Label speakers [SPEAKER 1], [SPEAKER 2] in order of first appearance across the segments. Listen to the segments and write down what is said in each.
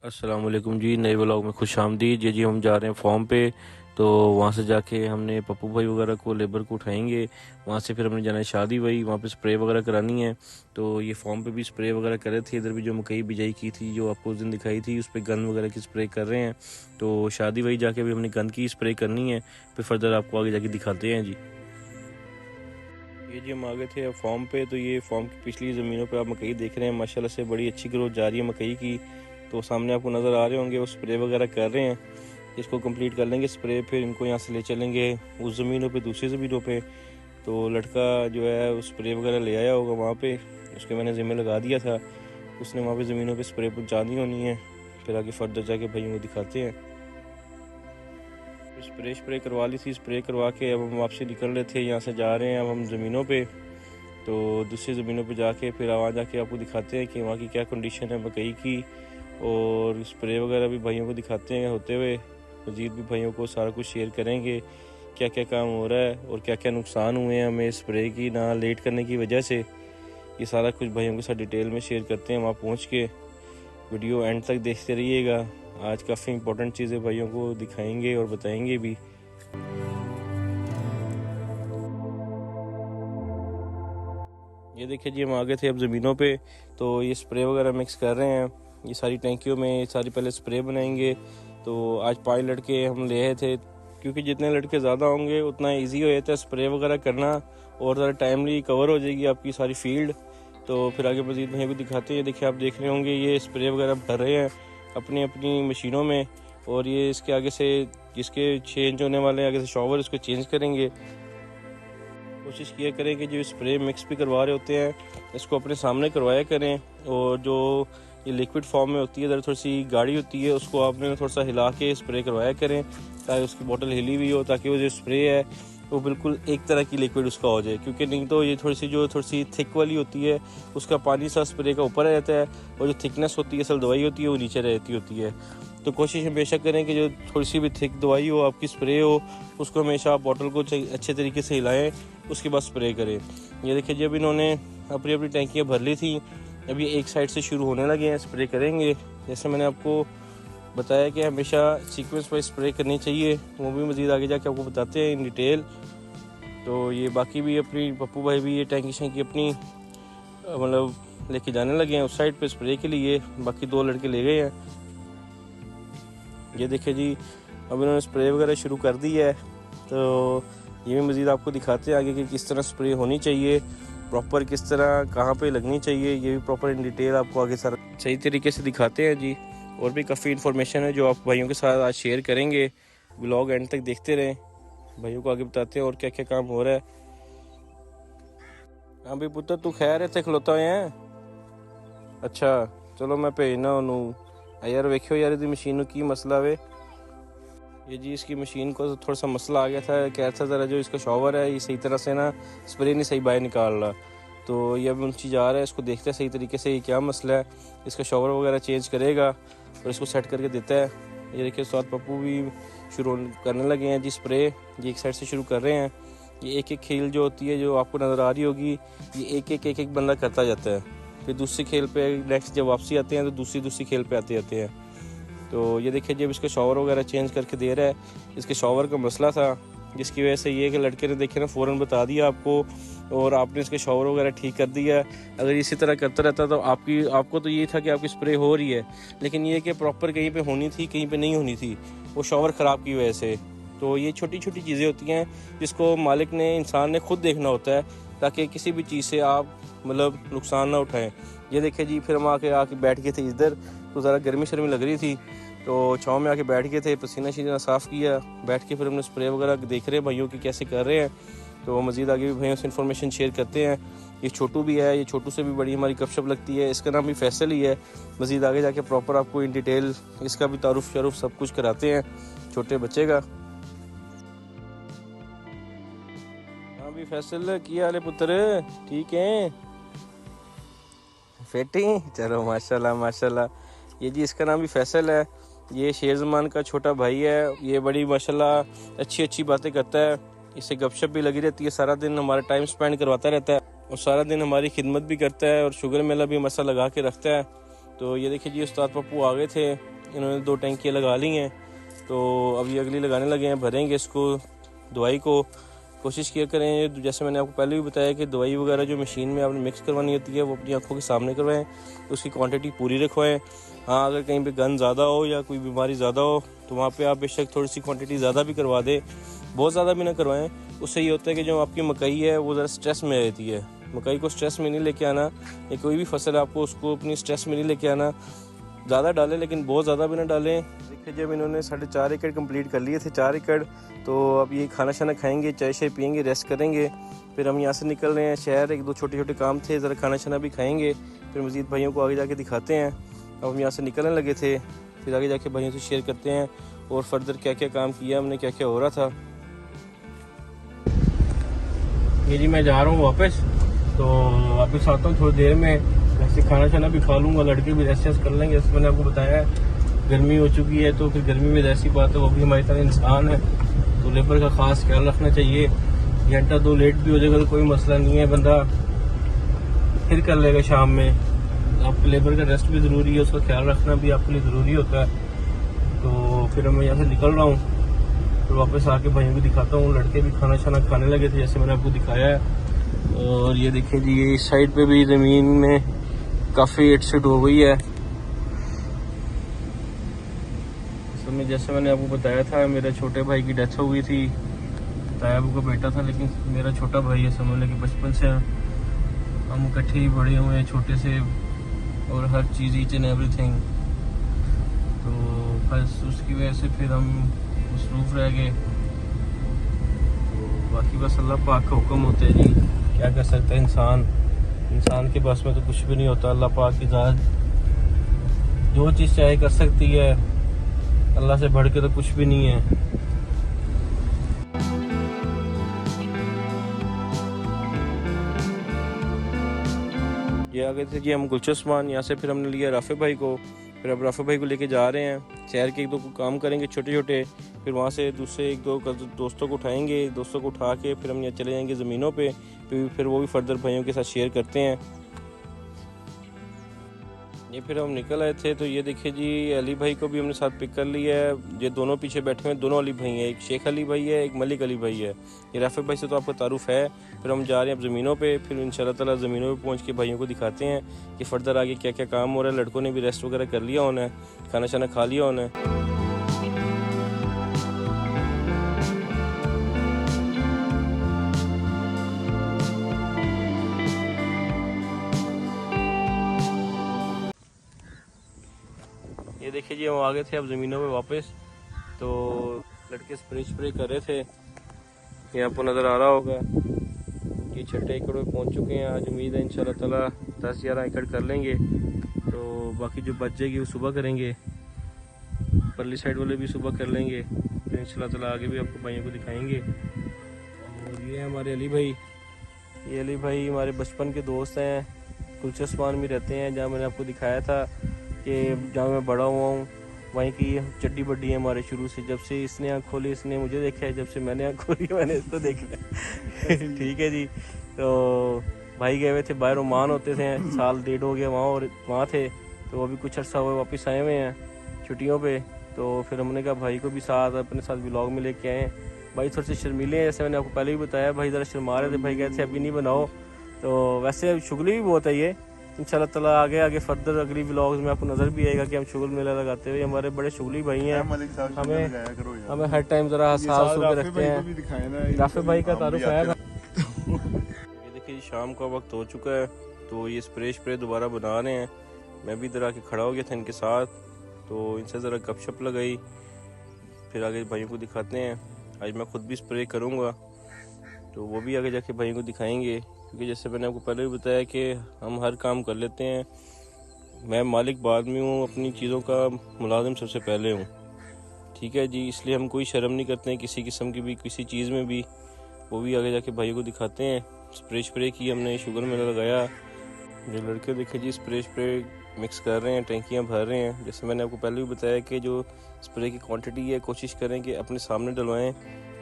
[SPEAKER 1] अस्सलाम वालेकुम जी। नए व्लॉग में खुश आमदीद। जी हम जा रहे हैं फॉर्म पे। तो वहाँ से जाके हमने पप्पू भाई वगैरह को लेबर को उठाएंगे। वहाँ से फिर हमने जाना है शादी भाई, वहाँ पे स्प्रे वगैरह करानी है। तो ये फॉर्म पे भी स्प्रे वगैरह करे थे। इधर भी जो मकई बिजाई की थी जो आपको उस दिन दिखाई थी, उस पर गंद वगैरह की स्प्रे कर रहे हैं। तो शादी भाई जाके भी हमने गंद की स्प्रे करनी है। फिर फर्दर आपको आगे जाके दिखाते हैं जी। ये जी हम आ गए थे फॉर्म पे। तो ये फॉर्म की पिछली ज़मीनों पे आप मकई देख रहे हैं, माशाल्लाह से बड़ी अच्छी ग्रोथ जा रही है मकई की। तो सामने आपको नज़र आ रहे होंगे वो स्प्रे वगैरह कर रहे हैं। इसको कंप्लीट कर लेंगे स्प्रे, फिर इनको यहाँ से ले चलेंगे उस ज़मीनों पे, दूसरी ज़मीनों पे। तो लड़का जो है वो स्प्रे वगैरह ले आया होगा वहाँ पे, उसके मैंने ज़िम्मे लगा दिया था। उसने वहाँ पे ज़मीनों पे स्प्रे पहुँचा दी होनी है। फिर आगे फर्दर जाके भाइयों को दिखाते हैं। स्प्रे करवा ली थी, स्प्रे करवा के अब हम वापसी निकल रहे थे, यहाँ से जा रहे हैं अब हम ज़मीनों पे। तो दूसरी ज़मीनों पे जाके फिर वहाँ जाके आपको दिखाते हैं कि वहाँ की क्या कंडीशन है मकई की, और स्प्रे वगैरह भी भाइयों को दिखाते हैं होते हुए। मज़ीद भी भाइयों को सारा कुछ शेयर करेंगे क्या क्या काम हो रहा है और क्या क्या नुकसान हुए हैं हमें स्प्रे की ना लेट करने की वजह से। ये सारा कुछ भाइयों के साथ डिटेल में शेयर करते हैं वहाँ पहुँच के। वीडियो एंड तक देखते रहिएगा। आज काफ़ी इंपॉर्टेंट चीज़ें भाइयों को दिखाएंगे और बताएंगे भी। ये देखिए जी हम आ गए थे अब ज़मीनों पे। तो ये स्प्रे वगैरह मिक्स कर रहे हैं, ये सारी टैंकियों में ये सारी पहले स्प्रे बनाएंगे। तो आज 5 लड़के हम ले आए थे, क्योंकि जितने लड़के ज़्यादा होंगे उतना इजी हो जाता है स्प्रे वगैरह करना, और ज़रा टाइमली कवर हो जाएगी आपकी सारी फील्ड। तो फिर आगे मज़ीद वहीं भी दिखाते हैं। देखिए आप देख रहे होंगे ये स्प्रे वगैरह भर रहे हैं अपनी अपनी मशीनों में, और ये इसके आगे से जिसके चेंज होने वाले हैं आगे से शॉवर, इसको चेंज करेंगे। कोशिश किया करें कि जो स्प्रे मिक्स भी करवा रहे होते हैं इसको अपने सामने करवाया करें, और जो ये लिक्विड फॉर्म में होती है इधर थोड़ी सी गाढ़ी होती है उसको आपने थोड़ा सा हिला के स्प्रे करवाया करें, ताकि उसकी बोतल हिली हुई हो, ताकि वो जो स्प्रे है वो बिल्कुल एक तरह की लिक्विड उसका हो जाए। क्योंकि नहीं तो ये थोड़ी सी थिक वाली होती है, उसका पानी सा स्प्रे का ऊपर रहता है, और जो थिकनेस होती है असल दवाई होती है वो नीचे रहती होती है। तो कोशिश हमेशा करें कि जो थोड़ी सी भी थिक दवाई हो आपकी स्प्रे हो, उसको हमेशा आप बॉटल को अच्छे तरीके से हिलाएं, उसके बाद स्प्रे करें। ये देखिए जब इन्होंने अपनी अपनी टैंकियाँ भर ली थी, अभी एक साइड से शुरू होने लगे हैं स्प्रे करेंगे। जैसे मैंने आपको बताया कि हमेशा सीक्वेंस वाइज स्प्रे करनी चाहिए, वो भी मज़ीद आगे जाके आपको बताते हैं इन डिटेल। तो ये बाकी भी अपनी पप्पू भाई भी ये टैंकी शैंकी अपनी मतलब लेके जाने लगे हैं उस साइड पे स्प्रे के लिए। बाकी 2 लड़के ले गए हैं। ये देखिए जी अब इन्होंने स्प्रे वगैरह शुरू कर दी है। तो ये भी मज़ीद आपको दिखाते हैं आगे कि किस तरह स्प्रे होनी चाहिए, प्रॉपर किस तरह कहाँ पे लगनी चाहिए, ये भी प्रॉपर इन डिटेल आपको आगे सारा सही तरीके से दिखाते हैं जी। और भी काफ़ी इन्फॉर्मेशन है जो आप भाइयों के साथ आज शेयर करेंगे। ब्लॉग एंड तक देखते रहें, भाइयों को आगे बताते हैं और क्या क्या काम हो रहा है। हाँ भाई पुत्र तू खैर इतने खलोता है? अच्छा चलो मैं भेजना उन्होंने। यार वेखियो यार इसकी मशीन की मसला वे। ये जी इसकी मशीन को थोड़ा सा मसला आ गया था, कह था ज़रा जो इसका शॉवर है ये सही तरह से ना स्प्रे नहीं सही बाहर निकाल रहा। तो ये अब उनकी जा रहा है, इसको देखते हैं सही तरीके से ये क्या मसला है। इसका शॉवर वगैरह चेंज करेगा और इसको सेट करके देता है। ये देखिए साथ पप्पू भी शुरू करने लगे हैं जी स्प्रे। ये एक साइड से शुरू कर रहे हैं। ये एक एक खेल जो होती है जो आपको नज़र आ रही होगी, ये एक एक बंदा करता जाता है। फिर दूसरी खेल पे नेक्स्ट जब वापसी आते हैं तो दूसरी खेल पे आते हैं। तो ये देखिए जब इसका शॉवर वगैरह चेंज करके दे रहा है, इसके शॉवर का मसला था, जिसकी वजह से ये कि लड़के ने देखे ना फ़ौरन बता दिया आपको, और आपने इसके शॉवर वगैरह ठीक कर दिया। अगर इसी तरह करता रहता तो आपको तो ये था कि आपकी स्प्रे हो रही है, लेकिन ये कि प्रॉपर कहीं पे होनी थी कहीं पे नहीं होनी थी, वो शॉवर ख़राब की वजह से। तो ये छोटी छोटी चीज़ें होती हैं जिसको मालिक ने इंसान ने खुद देखना होता है, ताकि किसी भी चीज़ से आप मतलब नुकसान ना उठाएं। ये देखिए जी फिर हम आके बैठ गए थे इधर। तो ज़रा गर्मी शर्मी लग रही थी, तो छाँव में आके बैठ गए थे, पसीना शीना साफ़ किया, बैठ के फिर हमने स्प्रे वगैरह देख रहे हैं भाइयों की कैसे कर रहे हैं। तो मज़ीद आगे भी भाइयों से इन्फॉर्मेशन शेयर करते हैं। ये छोटू भी है, ये छोटू से भी बड़ी हमारी गपशप लगती है। इसका नाम भी फैसल ही है। मज़ीद आगे जाके प्रॉपर आपको इन डिटेल इसका भी तारुफ शरुफ सब कुछ कराते हैं छोटे बच्चे का। हाँ भी फैसल किया हाल पुत्र, ठीक है फेटी? चलो माशाल्लाह माशाल्लाह। ये जी इसका नाम भी फैसल है। ये शेर ज़मान का छोटा भाई है। ये बड़ी माशाल्लाह अच्छी बातें करता है। इससे गपशप भी लगी रहती है, सारा दिन हमारा टाइम स्पेंड करवाता रहता है, और सारा दिन हमारी खिदमत भी करता है, और शुगर मेला भी मसा लगा के रखता है। तो ये देखिए जी उस्ताद पप्पू आ गए थे। इन्होंने 2 टैंकियाँ लगा ली हैं, तो अभी अगली लगाने लगे हैं, भरेंगे इसको दवाई को। कोशिश किया करें, जैसे मैंने आपको पहले भी बताया कि दवाई वगैरह जो मशीन में आपने मिक्स करवानी होती है वो अपनी आंखों के सामने करवाएं, उसकी क्वांटिटी पूरी रखवाएं। हाँ, अगर कहीं पे गंद ज़्यादा हो या कोई बीमारी ज़्यादा हो तो वहाँ पे आप बेशक थोड़ी सी क्वांटिटी ज़्यादा भी करवा दें, बहुत ज़्यादा भी ना करवाएं। उससे ये होता है कि जो आपकी मकई है वो ज़रा स्ट्रेस में रहती है। मकई को स्ट्रेस में नहीं लेके आना, या कोई भी फसल आपको उसको अपनी स्ट्रेस में नहीं लेके आना। ज़्यादा डालें लेकिन बहुत ज़्यादा भी ना डालें। देखिए, जब इन्होंने 4.5 एकड़ कंप्लीट कर लिए थे, 4 एकड़, तो अब ये खाना शाना खाएंगे, चाय शाय पियेंगे, रेस्ट करेंगे। फिर हम यहाँ से निकल रहे हैं शहर, 1-2 छोटे छोटे काम थे, ज़रा खाना शाना भी खाएंगे, फिर मज़ीद भाइयों को आगे जाके दिखाते हैं। अब हम यहाँ से निकलने लगे थे, फिर आगे जाके भाइयों से शेयर करते हैं और फर्दर क्या क्या काम किया हमने, क्या क्या हो रहा था। ये जी मैं जा रहा हूँ वापस, तो वापस आता हूँ थोड़ी देर में। वैसे खाना शाना भी खा लूँगा, लड़के भी रेस्ट कर लेंगे। जैसे मैंने आपको बताया गर्मी हो चुकी है, तो फिर गर्मी में ऐसी बात है, वो भी हमारी तरह इंसान है, तो लेबर का ख़ास ख्याल रखना चाहिए। घंटा 2 लेट भी हो जाएगा तो कोई मसला नहीं है, बंदा फिर कर लेगा शाम में। आपके लेबर का रेस्ट भी ज़रूरी है, उसका ख्याल रखना भी आपके लिए ज़रूरी होता है। तो फिर मैं यहाँ से निकल रहा हूँ, फिर वापस आके भाइयों को दिखाता हूँ। लड़के भी खाना शाना खाने लगे थे, जैसे मैंने आपको दिखाया है। और ये देखिए जी, ये इस साइड पे भी ज़मीन में काफ़ी एडसेट हो गई है। में जैसे मैंने आपको बताया था, मेरे छोटे भाई की डेथ हो गई थी। तायाबू का बेटा था, लेकिन मेरा छोटा भाई है, समझ लें कि बचपन से हम इकट्ठे ही बड़े हुए हैं, छोटे से, और हर चीज़, ईच एंड एवरीथिंग। तो बस उसकी वजह से फिर हम मसरूफ़ रह गए। तो बाकी बस अल्लाह पाक का हुक्म होता है जी, क्या कर सकता है इंसान के बस में तो कुछ भी नहीं होता। अल्लाह पाक की ज़ात जो चीज़ चाहे कर सकती है, अल्लाह से बढ़ के तो कुछ भी नहीं है। ये आ गए थे जी हम गुलचस्मान। यहाँ से फिर हमने लिया राफे भाई को, फिर अब राफे भाई को लेके जा रहे हैं शहर के 1-2 काम करेंगे छोटे छोटे, फिर वहाँ से दूसरे 1-2 दोस्तों को उठाएंगे। दोस्तों को उठा के फिर हम यहाँ चले जाएंगे ज़मीनों पे, फिर वो भी फर्दर भाइयों के साथ शेयर करते हैं। ये फिर हम निकल आए थे, तो ये देखिए जी, अली भाई को भी हमने साथ पिक कर लिया है। ये दोनों पीछे बैठे हैं, दोनों अली भाई हैं, एक शेख अली भाई है, एक मलिक अली भाई है। ये राफे भाई से तो आपका तारुफ है। फिर हम जा रहे हैं अब ज़मीनों पे, फिर इंशाल्लाह ताला ज़मीनों पे पहुंच के भाइयों को दिखाते हैं कि फ़र्दर आगे क्या क्या काम हो रहा है। लड़कों ने भी रेस्ट वगैरह कर लिया होना है, खाना शाना खा लिया होना है। ये देखिए जी, हम आ गए थे अब ज़मीनों में वापस। तो लड़के स्प्रे कर रहे थे, ये आपको नज़र आ रहा होगा। ये 6 एकड़ में पहुँच चुके हैं। आज उम्मीद है इंशाल्लाह ताला 10-11 एकड़ कर लेंगे, तो बाकी जो बच जाएगी वो सुबह करेंगे। परली साइड वाले भी सुबह कर लेंगे, तो इंशाल्लाह ताला आगे भी आपको भाइयों को दिखाएंगे। और ये हमारे अली भाई, ये अली भाई हमारे बचपन के दोस्त हैं, गुलचस्मान में रहते हैं, जहाँ मैंने आपको दिखाया था कि जहाँ मैं बड़ा हुआ हूँ, वहीं की चड्डी बड्डी है हमारे शुरू से। जब से इसने आँख खोली इसने मुझे देखा है, जब से मैंने आँख खोली मैंने इसको देखा है। ठीक है जी। तो भाई गए हुए थे बाहर, ओमान होते थे, 1.5 साल हो गया वहाँ, और वहाँ थे, तो अभी कुछ अर्सा हुआ वापस आए हुए हैं छुट्टियों पे। तो फिर हमने कहा भाई को भी साथ अपने साथ व्लॉग में लेके आए। भाई थोड़े से शर्मीले हैं, जैसे मैंने आपको पहले भी बताया, भाई ज़रा शर्मा रहे थे। भाई कहते थे अभी नहीं बनाओ। तो वैसे शुगली भी बहुत है ये, इंशाल्लाह ताला आगे फर्दर अगली व्लॉग्स में आपको नज़र भी आएगा कि हम शुगल मेला लगाते हुए। हमारे बड़े शुगली भाई हैं, हमें हर टाइम ज़रा साफ सुथरे रखते हैं। राफे भाई का तारुफ है। ये देखिए शाम का वक्त हो चुका है, तो ये स्प्रे दोबारा बना रहे हैं। मैं भी इधर आके खड़ा हो गया था इनके साथ, तो इनसे ज़रा गपशप लगाई, फिर आगे भाइयों को दिखाते हैं। आज मैं खुद भी स्प्रे करूँगा, तो वो भी आगे जाके भाइयों को दिखाएंगे। क्योंकि जैसे मैंने आपको पहले भी बताया कि हम हर काम कर लेते हैं। मैं मालिक बाद में हूँ, अपनी चीज़ों का मुलाजिम सबसे पहले हूँ। ठीक है जी, इसलिए हम कोई शर्म नहीं करते हैं किसी किस्म की भी, किसी चीज़ में भी। वो भी आगे जाके भाइयों को दिखाते हैं। स्प्रे की हमने शुगर में लगाया। जो लड़के देखे जी स्प्रे मिक्स कर रहे हैं, टैंकियाँ भर रहे हैं। जैसे मैंने आपको पहले भी बताया कि जो स्प्रे की क्वांटिटी है कोशिश करें कि अपने सामने डलवाएं,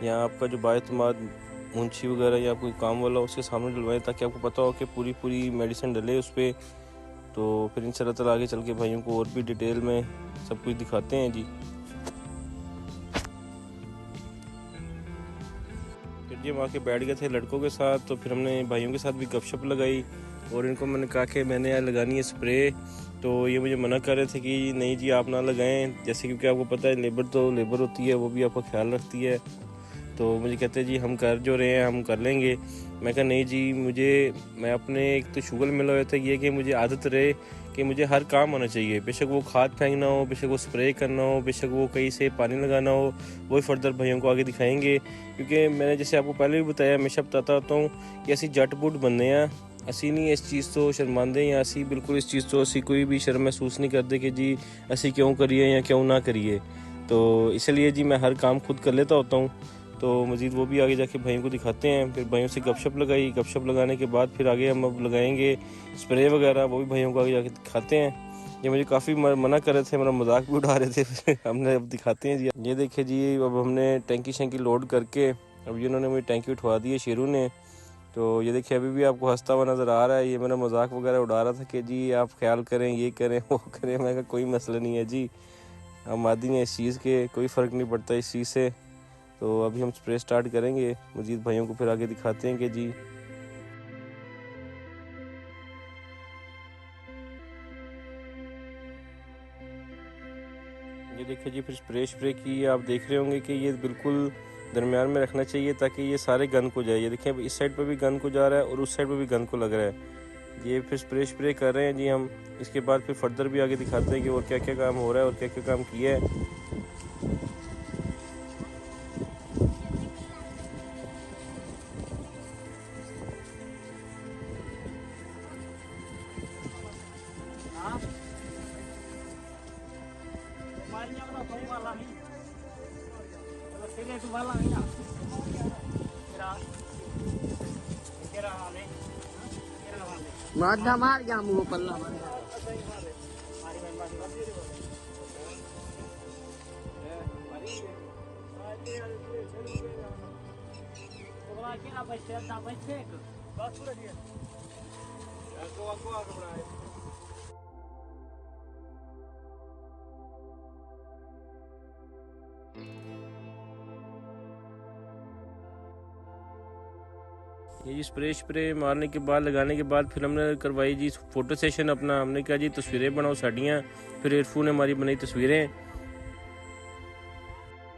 [SPEAKER 1] या आपका जो बाएतमाद मुंशी वगैरह या कोई काम वाला उसके सामने डलवाएं, ताकि आपको पता हो कि पूरी मेडिसिन डले उस पर। तो फिर इंशाल्लाह ताला आगे चल के भाइयों को और भी डिटेल में सब कुछ दिखाते हैं जी। फिर जी हम आके बैठ गए थे लड़कों के साथ, तो फिर हमने भाइयों के साथ भी गपशप लगाई और इनको मैंने कहा कि मैंने यार लगानी है स्प्रे। तो ये मुझे मना कर रहे थे कि नहीं जी आप ना लगाएं, जैसे क्योंकि आपको पता है लेबर तो लेबर होती है, वो भी आपका ख्याल रखती है। तो मुझे कहते हैं जी हम कर जो रहे हैं हम कर लेंगे। मैं कहा नहीं जी मैं अपने एक तो शुगर मिला हुआ था ये कि मुझे आदत रहे कि मुझे हर काम आना चाहिए, बेशक वो खाद फेंकना हो, बेशक वो स्प्रे करना हो, बेशक वो कहीं से पानी लगाना हो, वही फर्दर भाइयों को आगे दिखाएंगे। क्योंकि मैंने जैसे आपको पहले भी बताया, हमेशा बताता होता हूँ कि असी जट बुट बनने हैं, असी नहीं इस चीज़ तो शर्मांदे या असी बिल्कुल इस चीज़ तो असी कोई भी शर्म महसूस नहीं करते कि जी असी क्यों करिए या क्यों ना करिए। तो इसलिए जी मैं हर काम खुद कर लेता होता हूँ। तो मज़ीद वो भी आगे जाके भाइयों को दिखाते हैं। फिर भाइयों से गपशप लगाई, गपशप लगाने के बाद फिर आगे हम अब लगाएंगे स्प्रे वगैरह, वो भी भाइयों को आगे जाके दिखाते हैं। ये मुझे काफ़ी मना कर रहे थे, मेरा मजाक भी उड़ा रहे थे फिर हमने अब दिखाते हैं जी। ये देखिए जी अब हमने टैंकी शैंकी लोड करके अब ये उन्होंने मेरी टैंकी उठवा दी है शेरू ने। तो ये देखिए अभी भी आपको हंसता हुआ नज़र आ रहा है, ये मेरा मजाक वगैरह उड़ा रहा था कि जी आप ख्याल करें, ये करें वो करें। मैं कहा कोई मसला नहीं है जी, हम आदी हैं इस चीज़ के, कोई फ़र्क नहीं पड़ता इस चीज़ से। तो अभी हम स्प्रे स्टार्ट करेंगे, मजीद भाइयों को फिर आगे दिखाते हैं कि जी ये देखिए जी फिर स्प्रे की आप देख रहे होंगे कि ये बिल्कुल दरमियान में रखना चाहिए ताकि ये सारे गन को जाए। ये देखिए अब इस साइड पर भी गन को जा रहा है और उस साइड पर भी गन को लग रहा है। ये फिर स्प्रे कर रहे हैं जी हम। इसके बाद फिर फर्दर भी आगे दिखाते हैं कि और क्या क्या काम हो रहा है और क्या क्या काम किया है।
[SPEAKER 2] माधा मार गया मुँह पल्ला
[SPEAKER 1] ये जी स्प्रे मारने के बाद लगाने के बाद फिर हमने करवाई जी फ़ोटो सेशन अपना। हमने कहा जी तस्वीरें बनाओ साड़ियाँ। फिर इरफू ने हमारी बनाई तस्वीरें।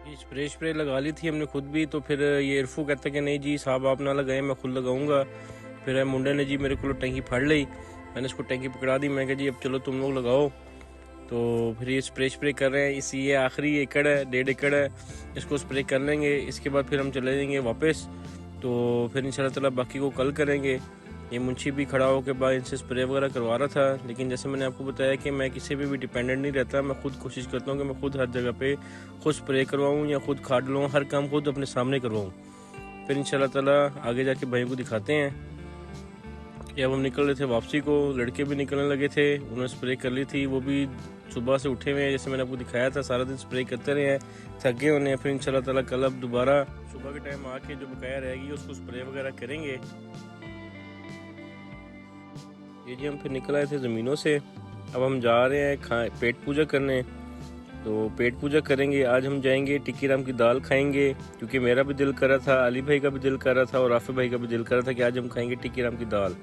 [SPEAKER 1] ये स्प्रे लगा ली थी हमने खुद भी। तो फिर ये इरफू कहता कि नहीं जी साहब आप ना लगाएं, मैं खुद लगाऊंगा। फिर मुंडे ने जी मेरे को टैंकी फाड़ ली, मैंने इसको टैंकी पकड़ा दी। मैं कहा जी अब चलो तुम लोग लगाओ। तो फिर ये स्प्रे कर रहे हैं। इसी ये आखिरी एकड़ है, 1.5 एकड़ है, इसको स्प्रे कर लेंगे। इसके बाद फिर हम चले जाएंगे वापस। तो फिर इंशाल्लाह ताला बाकी को कल करेंगे। ये मुंशी भी खड़ा हो के बाद इनसे स्प्रे वगैरह करवा रहा था, लेकिन जैसे मैंने आपको बताया कि मैं किसी पे भी डिपेंडेंट नहीं रहता। मैं खुद कोशिश करता हूँ कि मैं खुद हर जगह पे खुद स्प्रे करवाऊँ या खुद खाद लूँ, हर काम खुद अपने सामने करवाऊँ। फिर इंशाल्लाह ताला आगे जाके भाइयों को दिखाते हैं। जब हम निकल रहे थे वापसी को, लड़के भी निकलने लगे थे, उन्होंने स्प्रे कर ली थी। वो भी सुबह से उठे हुए हैं, जैसे मैंने आपको दिखाया था, सारा दिन स्प्रे करते रहे हैं, थक गए उन्हें। फिर इंशाल्लाह ताला कल अब दोबारा सुबह के टाइम आके जो बकाया रहेगी उसको स्प्रे वगैरह करेंगे। ये जी हम फिर निकल आए थे ज़मीनों से। अब हम जा रहे हैं पेट पूजा करने। तो पेट पूजा करेंगे। आज हम जाएंगे टिक्की राम की दाल खाएंगे, क्योंकि मेरा भी दिल कर रहा था, अली भाई का भी दिल कर रहा था और राफे भाई का भी दिल कर रहा था कि आज हम खाएंगे टिक्की राम की दाल।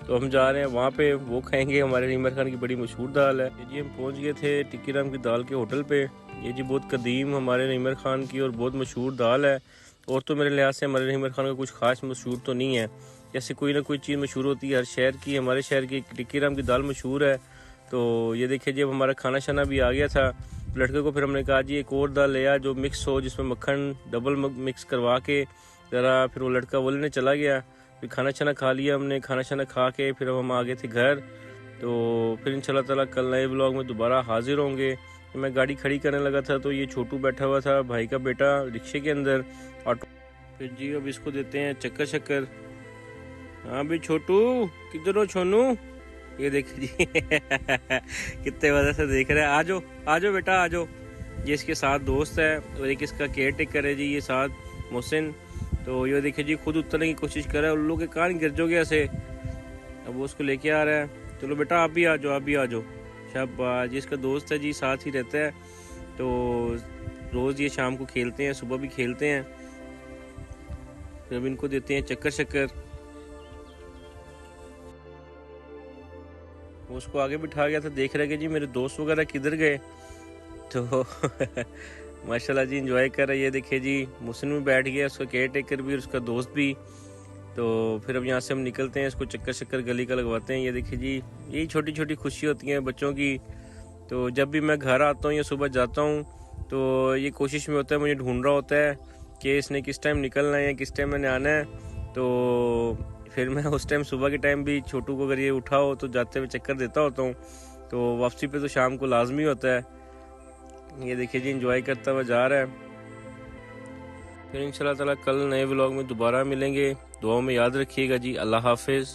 [SPEAKER 1] तो हम जा रहे हैं वहाँ पे, वो खाएंगे। हमारे नीमर खान की बड़ी मशहूर दाल है। ये जी हम पहुँच गए थे टिक्की राम की दाल के होटल पे। ये जी बहुत कदीम हमारे नीमर खान की और बहुत मशहूर दाल है। और तो मेरे लिहाज से हमारे नीमर खान का कुछ खास मशहूर तो नहीं है, जैसे कोई ना कोई चीज़ मशहूर होती है हर शहर की। हमारे शहर की टिक्की राम की दाल मशहूर है। तो ये देखिए जी अब हमारा खाना शाना भी आ गया था। लड़के को फिर हमने कहा जी एक और दाल ले आ जो मिक्स हो, जिसमें मक्खन डबल मिक्स करवा के ज़रा। फिर वो लड़का वो लेने चला गया। फिर खाना शाना खा लिया हमने। खाना शाना खा के फिर हम आ गए थे घर। तो फिर इंशाल्लाह ताला कल नए व्लॉग में दोबारा हाजिर होंगे। मैं गाड़ी खड़ी करने लगा था तो ये छोटू बैठा हुआ था, भाई का बेटा, रिक्शे के अंदर ऑटो। फिर जी अब इसको देते हैं चक्कर शक्कर। हाँ भी छोटू किधर हो छोनू? ये देखिए जी कितने वजह से देख रहे हैं। आ जाओ बेटा आ जाओ। ये इसके साथ दोस्त है और एक इसका केयर टेकर है जी, ये साथ मोहसिन। तो ये देखिए जी खुद उतरने की कोशिश कर रहा है, उल्लू के कान गिर जाओगे ऐसे। अब वो उसको लेके आ रहा है। चलो बेटा आप भी आ जाओ, आप भी आ जाओ। शाबाश, इसका दोस्त है जी, साथ ही रहता है, तो रोज़ ये शाम को खेलते हैं, सुबह भी खेलते हैं। फिर अब इनको देते हैं चक्कर शक्कर। वो उसको आगे बिठा गया था, देख रहे कि जी मेरे दोस्त वगैरह किधर गए, तो माशाल्लाह जी इंजॉय कर रहा है। ये देखिए जी मुहसिन भी बैठ गया, उसका केयर टेकर भी और उसका दोस्त भी। तो फिर अब यहाँ से हम निकलते हैं, इसको चक्कर शक्कर गली का लगवाते हैं। ये देखिए जी, यही छोटी छोटी खुशी होती हैं बच्चों की। तो जब भी मैं घर आता हूँ या सुबह जाता हूँ, तो ये कोशिश में होता है, मुझे ढूंढ रहा होता है कि इसने किस टाइम निकलना है या किस टाइम मैंने आना है। तो फिर मैं उस टाइम सुबह के टाइम भी छोटू को अगर ये उठा हो तो जाते हुए चक्कर देता होता हूँ। तो वापसी पे तो शाम को लाजमी होता है। ये देखिए जी इंजॉय करता हुआ जा रहा है। फिर इंशाल्लाह ताला कल नए व्लॉग में दोबारा मिलेंगे। दुआओं में याद रखिएगा जी। अल्लाह हाफिज़।